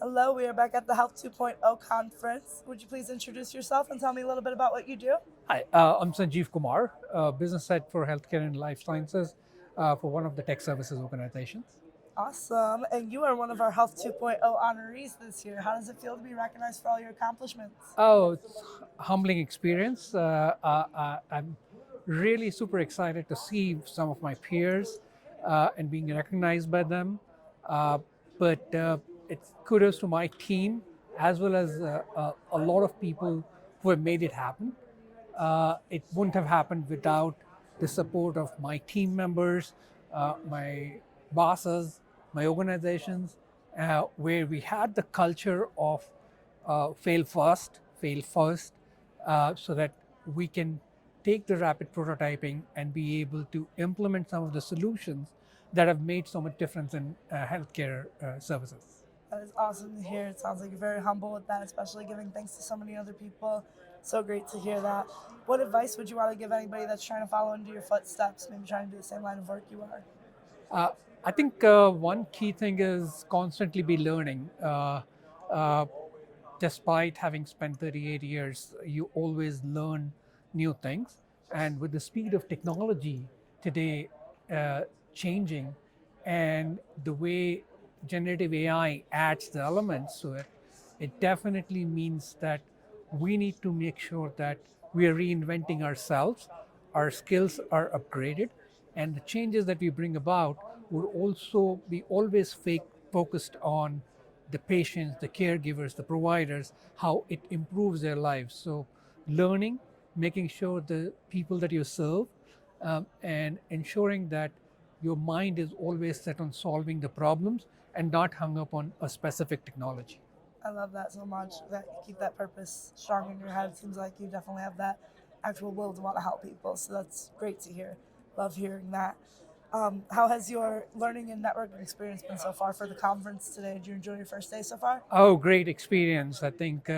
Hello, we are back at the Health 2.0 conference. Would you please introduce yourself and tell me a little bit about what you do? Hi, I'm Sanjeev Kumar, business head for healthcare and life sciences for one of the tech services organizations. Awesome. And you are one of our Health 2.0 honorees this year. How does it feel to be recognized for all your accomplishments? Oh, it's a humbling experience. I'm really super excited to see some of my peers and being recognized by them. Uh, but it's kudos to my team as well as a lot of people who have made it happen. It wouldn't have happened without the support of my team members, my bosses, my organizations, where we had the culture of fail first, so that we can take the rapid prototyping and be able to implement some of the solutions that have made so much difference in healthcare services. That is awesome to hear. It sounds like you're very humble with that, especially giving thanks to so many other people. So great to hear that. What advice would you want to give anybody that's trying to follow into your footsteps, maybe trying to do the same line of work you are? Uh, I think one key thing is constantly be learning. Uh, Despite having spent 38 years, you always learn new things. And with the speed of technology today uh, changing and the way generative AI adds the elements to it, it definitely means that we need to make sure that we are reinventing ourselves, our skills are upgraded, and the changes that we bring about would also be always focused on the patients, the caregivers, the providers, how it improves their lives. So, learning, making sure the people that you serve, and ensuring that your mind is always set on solving the problems and not hung up on a specific technology. I love that so much. That you keep that purpose strong in your head. Seems like you definitely have that actual will to want to help people. So that's great to hear. Love hearing that. How has your learning and networking experience been so far for the conference today? Did you enjoy your first day so far? Oh, great experience. I think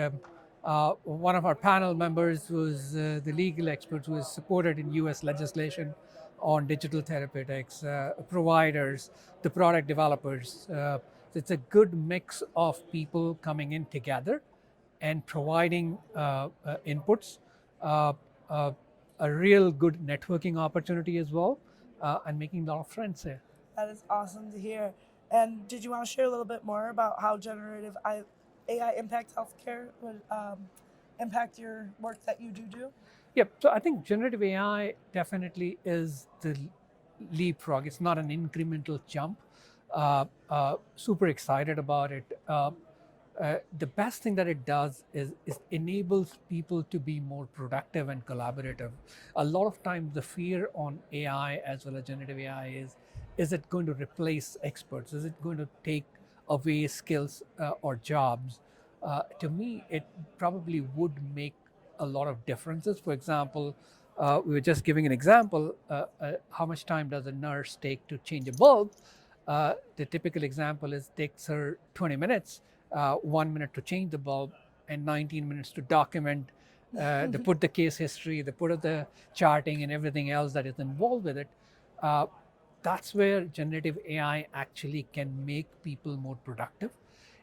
one of our panel members was the legal expert who is supported in US legislation on digital therapeutics, providers, the product developers. It's a good mix of people coming in together and providing inputs, uh, uh, a real good networking opportunity as well, and making a lot of friends here. That is awesome to hear. And did you want to share a little bit more about how AI impacts healthcare would impact your work that you do? Yep. So I think generative AI definitely is the leapfrog. It's not an incremental jump. Super excited about it. The best thing that it does is enables people to be more productive and collaborative. A lot of times, the fear on AI as well as generative AI is it going to replace experts? Is it going to take away skills or jobs? To me, it probably would make a lot of differences. For example, we were just giving an example. How much time does a nurse take to change a bulb? The typical example is takes her 20 minutes, 1 minute to change the bulb, and 19 minutes to document, to put the case history, the put of the charting and everything else that is involved with it. Uh, that's where generative AI actually can make people more productive.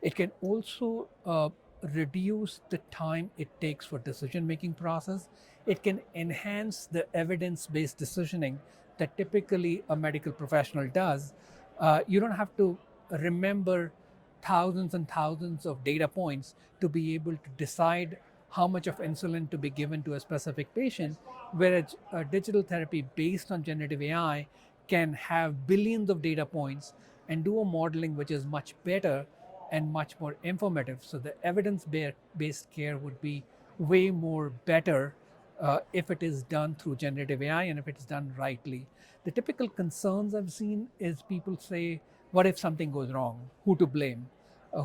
It can also reduce the time it takes for decision making process. It can enhance the evidence based decisioning that typically a medical professional does. You don't have to remember thousands and thousands of data points to be able to decide how much of insulin to be given to a specific patient, whereas a digital therapy based on generative AI can have billions of data points and do a modeling which is much better and much more informative. So the evidence-based care would be way more better if it is done through generative AI and if it's done rightly. The typical concerns I've seen is people say, what if something goes wrong? Who to blame?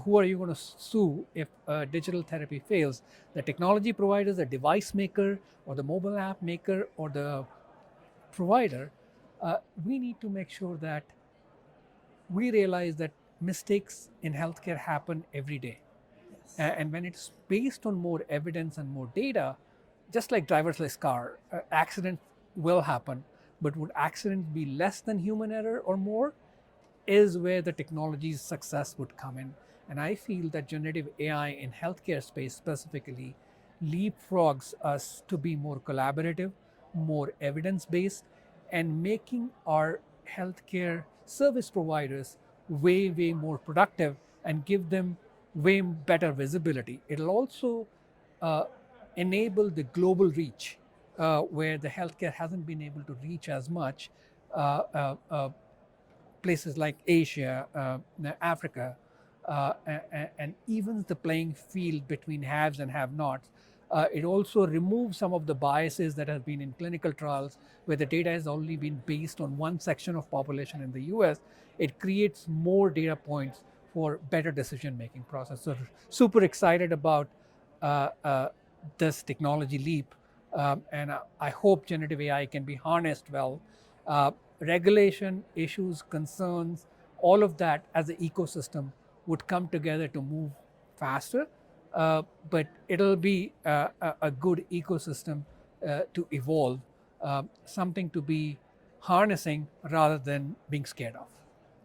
Who are you going to sue if digital therapy fails? The technology provider, the device maker, or the mobile app maker, or the provider. We need to make sure that we realize that mistakes in healthcare happen every day. Yes. And when it's based on more evidence and more data, just like driverless car, accidents will happen. But would accidents be less than human error or more? Is where the technology's success would come in. And I feel that generative AI in healthcare space specifically leapfrogs us to be more collaborative, more evidence-based, and making our healthcare service providers way more productive and give them way better visibility. It'll also uh, enable the global reach where the healthcare hasn't been able to reach as much. Uh, uh, uh, Places like Asia, Africa, and evens the playing field between haves and have-nots. It also removes some of the biases that have been in clinical trials where the data has only been based on one section of population in the US. It creates more data points for better decision-making process. So super excited about uh, uh, this technology leap. And I hope generative AI can be harnessed well. Uh, Regulation, issues, concerns, all of that as an ecosystem would come together to move faster. But it'll be a good ecosystem to evolve, something to be harnessing rather than being scared of.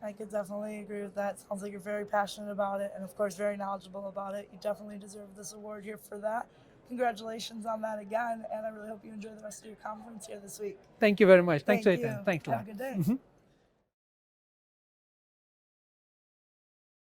I could definitely agree with that. Sounds like you're very passionate about it and, of course, very knowledgeable about it. You definitely deserve this award here for that. Congratulations on that again, and I really hope you enjoy the rest of your conference here this week. Thank you very much. Thanks, Thank Aitan. you. Thanks a Have a lot. good day.